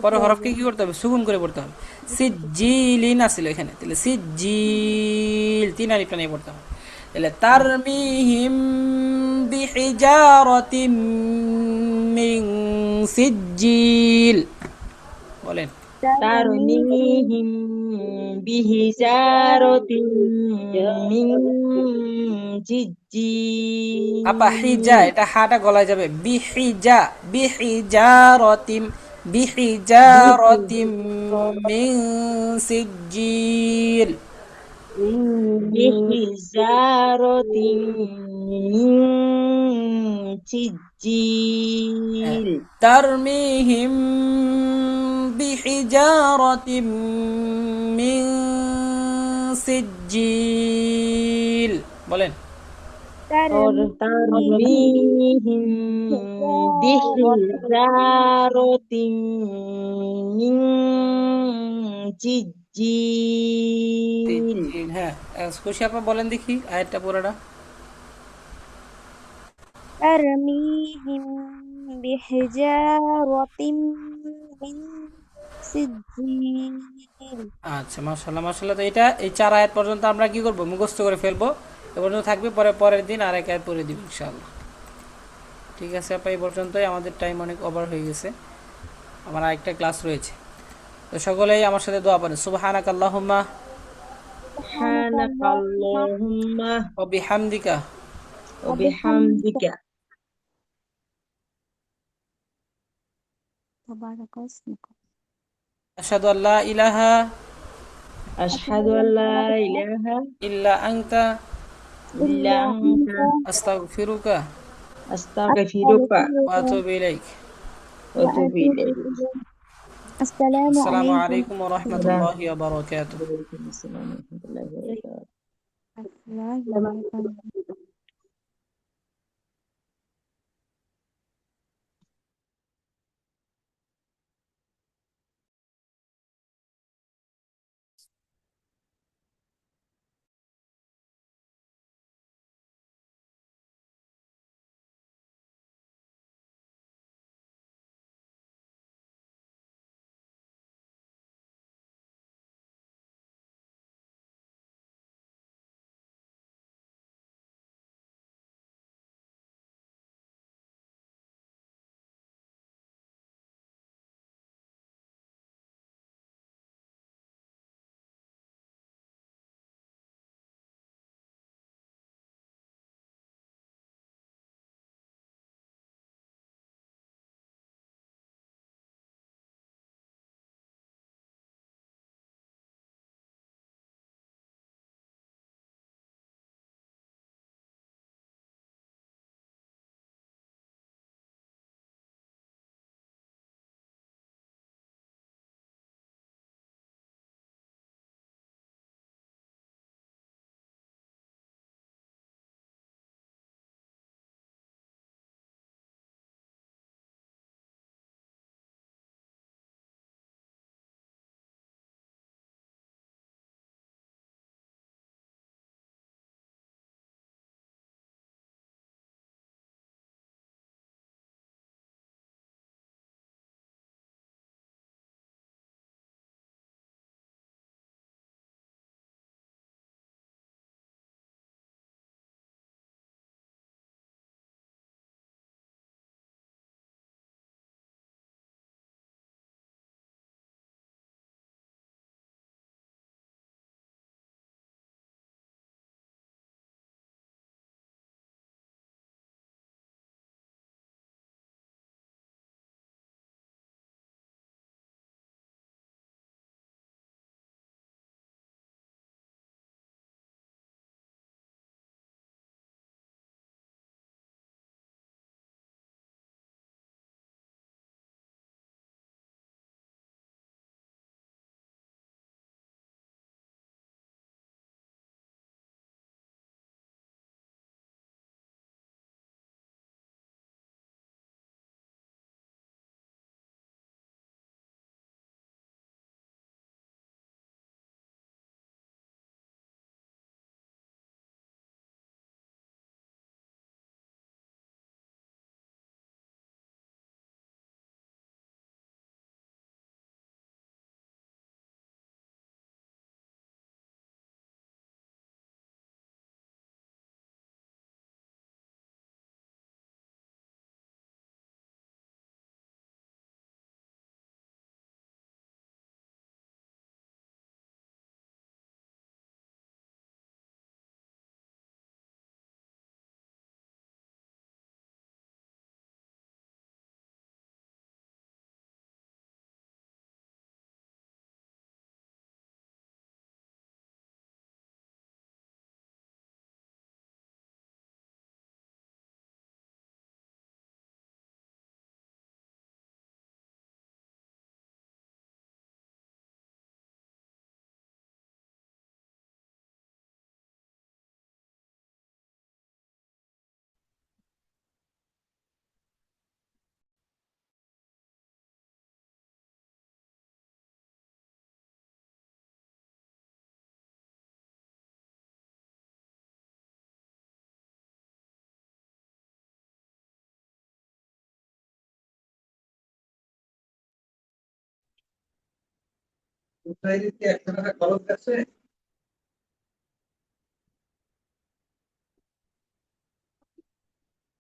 পরে হরফকে কি করতে হবে, সুকুন করে পড়তে হবে। সিজিলিন আসছিল এখানে, তাহলে সিজিল তিন আলিফ টানিয়ে পড়তে হবে। তাহলে তারমিহিম বিহিজারাতিম মিন সিজিল, বলেন। তারমিহিম বিহিজারতিম, মিং, আপা হিজা, জিজিল, এটা হাটা গলায় যাবে, বিহিজা, বিহিজারতিম, বিহিজারতিম মিন সিজিল, বিহিজারতিম, মিং, চিজিল, তারমিহিম বিহিজারতিম মিন সিজিল, বলেন। তারমিহিম বিহিজারতিম, মিং, চিজিল, সিজিল, হ্যাঁ। খুশি আপা বলেন দেখি আয়াতটা পুরোটা। ترميهم بحجارة من سجيل আচ্ছা, মাশাআল্লাহ মাশাআল্লাহ। তো এটা এই 4 আয়াত পর্যন্ত আমরা কি করব, মুখস্থ করে ফেলবো। এ পর্যন্ত থাকবে, পরের দিন আরেক আয়াত পড়ে দিব ইনশাআল্লাহ। ঠিক আছে আপা, এই পর্যন্তই, আমাদের টাইম অনেক ওভার হয়ে গেছে, আমার আরেকটা ক্লাস রয়েছে। তো সকলেই আমার সাথে দোয়া পড়েন, সুবহানাকাল্লাহুম্মা سبحانك اللهم সুবহানাকাল্লাহুম্মা ওয়া বিহামদিকা ওয়া وبحمدك বিহামদিকা تبارك اسمك আশহাদু আল্লা ইলাহা আশহাদু আল্লা ইলাহা ইল্লা আনতা ইল্লা إلا আনতা أنت আস্তাগফিরুকা أستغفرك وأتوب إليك. وأتوب وأتوب إليك. إليك. السلام السلام عليكم. عليكم ورحمة السلام الله وبركاته. عليكم السلام ورحمة الله وبركاته. الله وبركاته.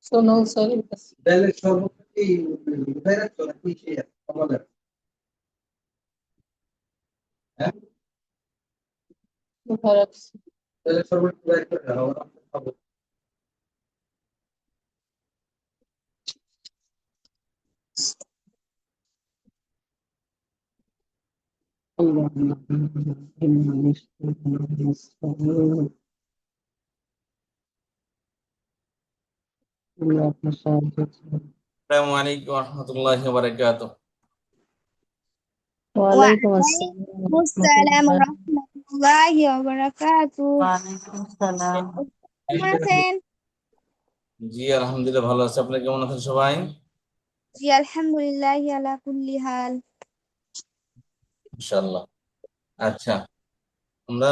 শোনো স্যারের কাছে। কোথায় রাখছি? আপনার সাহায্য চাই। আসসালামু আলাইকুম ওয়া রাহমাতুল্লাহি ওয়া বারাকাতুহু। ওয়ালাইকুম আসসালাম وعليكم السلام রহমতুল্লাহ। ورحمة الله وبركاته ওয়ালাইকুম আসসালাম। কেমন আছেন? জি আলহামদুলিল্লাহ ভালো আছে। আপনি কেমন আছেন সবাই? জি আলহামদুলিল্লাহ আলা কুল্লি হাল। ইনশাআল্লাহ। আচ্ছা, আমরা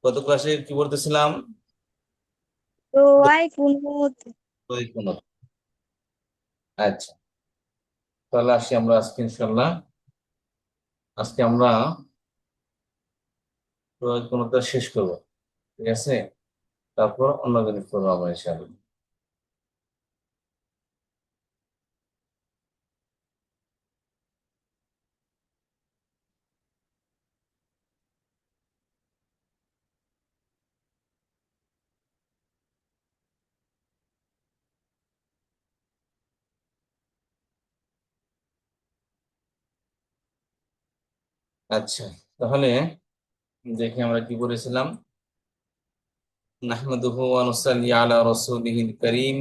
গত ক্লাসে কি বলতেছিলাম? দোয়াই কুনুত। দোয়া কুনুত। আচ্ছা, তাহলে আসি আমরা আজকে ইনশাআল্লাহ। আজকে আমরা দোয়া কুনুতটা শেষ করব, ঠিক আছে? তারপর অন্য জিনিস করবো আমরা ইনশাআল্লাহ। আচ্ছা, তাহলে দেখি আমরা কি করেছিলাম। নাহমাদুহু ওয়া নুসাল্লি আলা রাসূলিহিল কারীম